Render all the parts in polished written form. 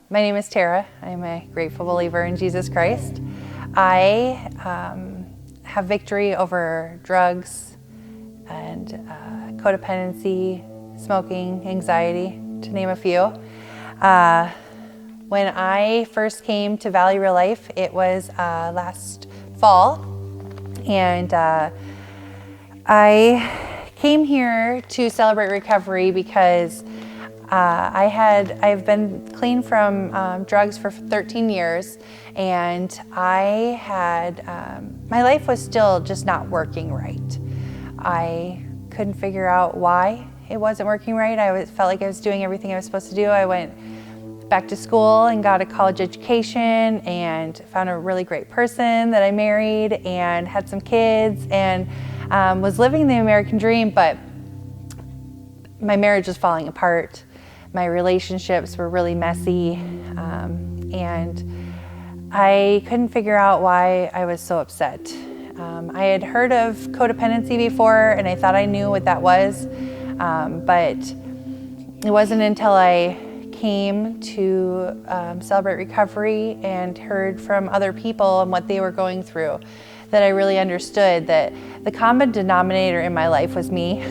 My name is Tara. I'm a grateful believer in Jesus Christ. I have victory over drugs and codependency, smoking, anxiety, to name a few. When I first came to Valley Real Life, it was last fall, and I came here to celebrate recovery because I've been clean from drugs for 13 years, and I had my life was still just not working right. I couldn't figure out why it wasn't working right. Felt like I was doing everything I was supposed to do. I went back to school and got a college education and found a really great person that I married and had some kids and was living the American dream, but my marriage was falling apart. My relationships were really messy, and I couldn't figure out why I was so upset. I had heard of codependency before, and I thought I knew what that was, but it wasn't until I came to celebrate recovery and heard from other people and what they were going through that I really understood that the common denominator in my life was me.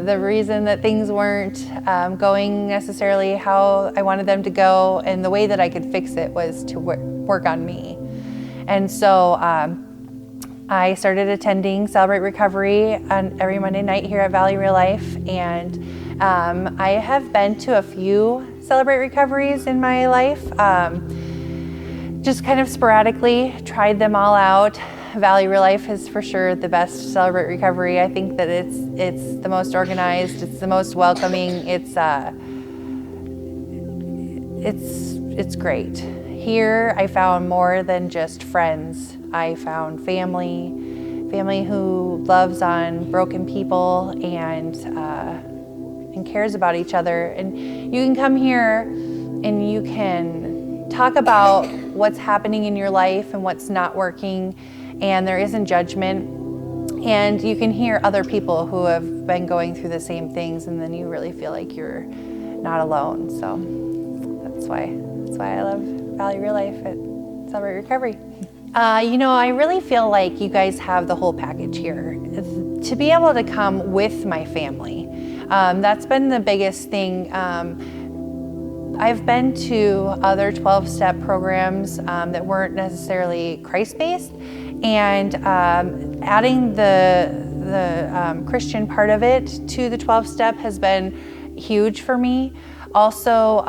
The reason that things weren't going necessarily how I wanted them to go, and the way that I could fix it was to work on me. And so I started attending Celebrate Recovery on every Monday night here at Valley Real Life, and I have been to a few Celebrate Recoveries in my life, just kind of sporadically, tried them all out. Valley Real Life is for sure the best Celebrate Recovery. I think that it's the most organized, it's the most welcoming, it's great. Here I found more than just friends. I found family who loves on broken people and cares about each other. And you can come here and you can talk about what's happening in your life and what's not working, and there isn't judgment. And you can hear other people who have been going through the same things, and then you really feel like you're not alone. So that's why I love Valley Real Life at Celebrate Recovery. I really feel like you guys have the whole package here. To be able to come with my family, that's been the biggest thing. I've been to other 12-step programs that weren't necessarily Christ-based, and adding the Christian part of it to the 12-step has been huge for me. Also,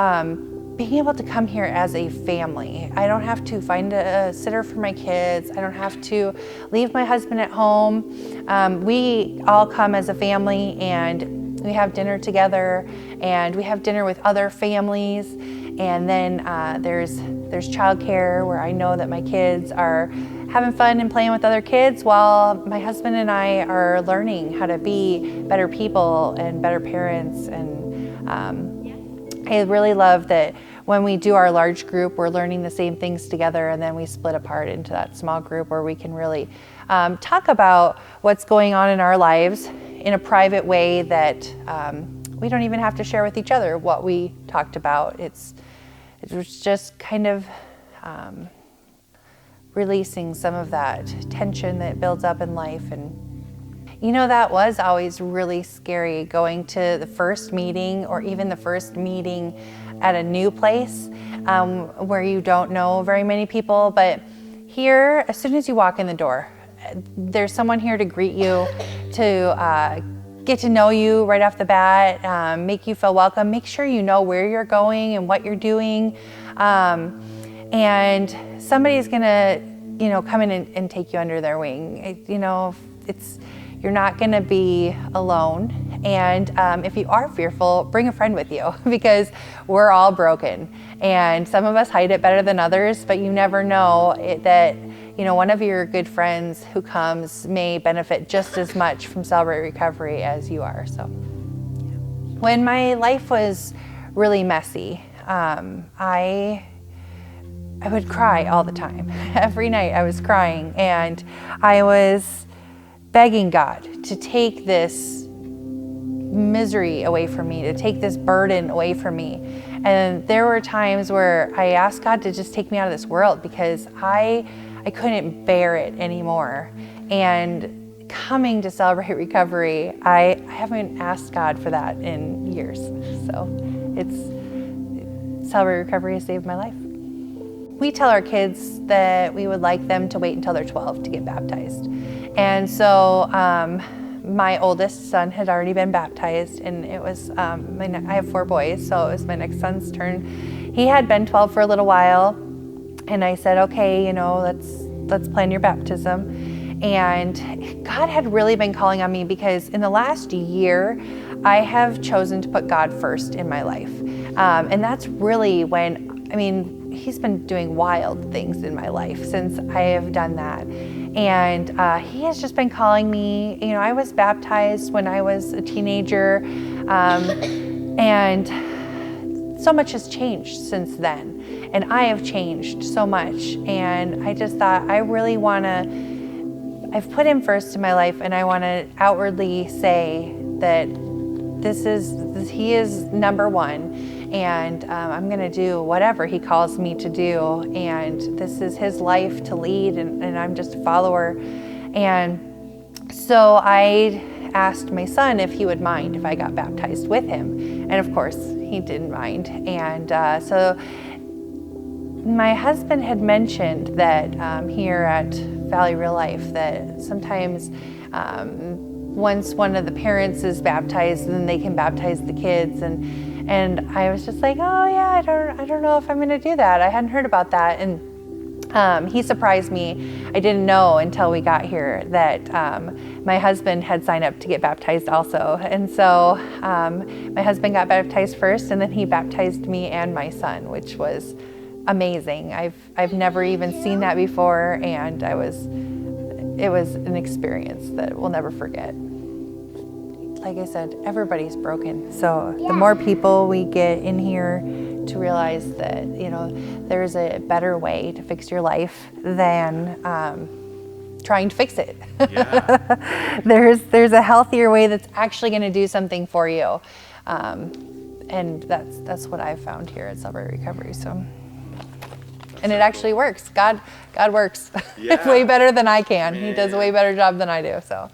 being able to come here as a family. I don't have to find a sitter for my kids. I don't have to leave my husband at home. We all come as a family, and we have dinner together, and we have dinner with other families. And then there's childcare where I know that my kids are having fun and playing with other kids while my husband and I are learning how to be better people and better parents. And I really love that when we do our large group, we're learning the same things together, and then we split apart into that small group where we can really talk about what's going on in our lives in a private way that we don't even have to share with each other what we talked about. It was just kind of releasing some of that tension that builds up in life. And that was always really scary, going to the first meeting or even the first meeting at a new place where you don't know very many people. But here, as soon as you walk in the door, there's someone here to greet you, to get to know you right off the bat, make you feel welcome, make sure you know where you're going and what you're doing. And somebody's gonna, come in and take you under their wing. You're not gonna be alone. And if you are fearful, bring a friend with you, because we're all broken. And some of us hide it better than others, but you never know that one of your good friends who comes may benefit just as much from Celebrate Recovery as you are. So, when my life was really messy, I would cry all the time. Every night I was crying, and I was begging God to take this misery away from me, to take this burden away from me. And there were times where I asked God to just take me out of this world because I couldn't bear it anymore. And coming to Celebrate Recovery, I haven't asked God for that in years. So Celebrate Recovery has saved my life. We tell our kids that we would like them to wait until they're 12 to get baptized. And so my oldest son had already been baptized, and it was, I have 4 boys, so it was my next son's turn. He had been 12 for a little while, and I said, okay, let's plan your baptism. And God had really been calling on me because in the last year, I have chosen to put God first in my life. And that's really when, He's been doing wild things in my life since I have done that. And He has just been calling me. I was baptized when I was a teenager, and so much has changed since then. And I have changed so much. And I just thought, I've put Him first in my life, and I want to outwardly say that He is number one. And I'm going to do whatever He calls me to do. And this is His life to lead, and I'm just a follower. And so I asked my son if he would mind if I got baptized with him. And of course, he didn't mind. And so my husband had mentioned that here at Valley Real Life that sometimes once one of the parents is baptized, then they can baptize the kids. And I was just like, oh yeah, I don't know if I'm going to do that. I hadn't heard about that. And he surprised me. I didn't know until we got here that my husband had signed up to get baptized also. And so my husband got baptized first, and then he baptized me and my son, which was amazing. I've never even seen that before, and it was an experience that we'll never forget. Like I said, everybody's broken. So the more people we get in here to realize that, there's a better way to fix your life than trying to fix it. Yeah. There's a healthier way that's actually going to do something for you. And that's what I've found here at Celebrate Recovery. So. And it actually works. God works way better than I can. He does a way better job than I do. So.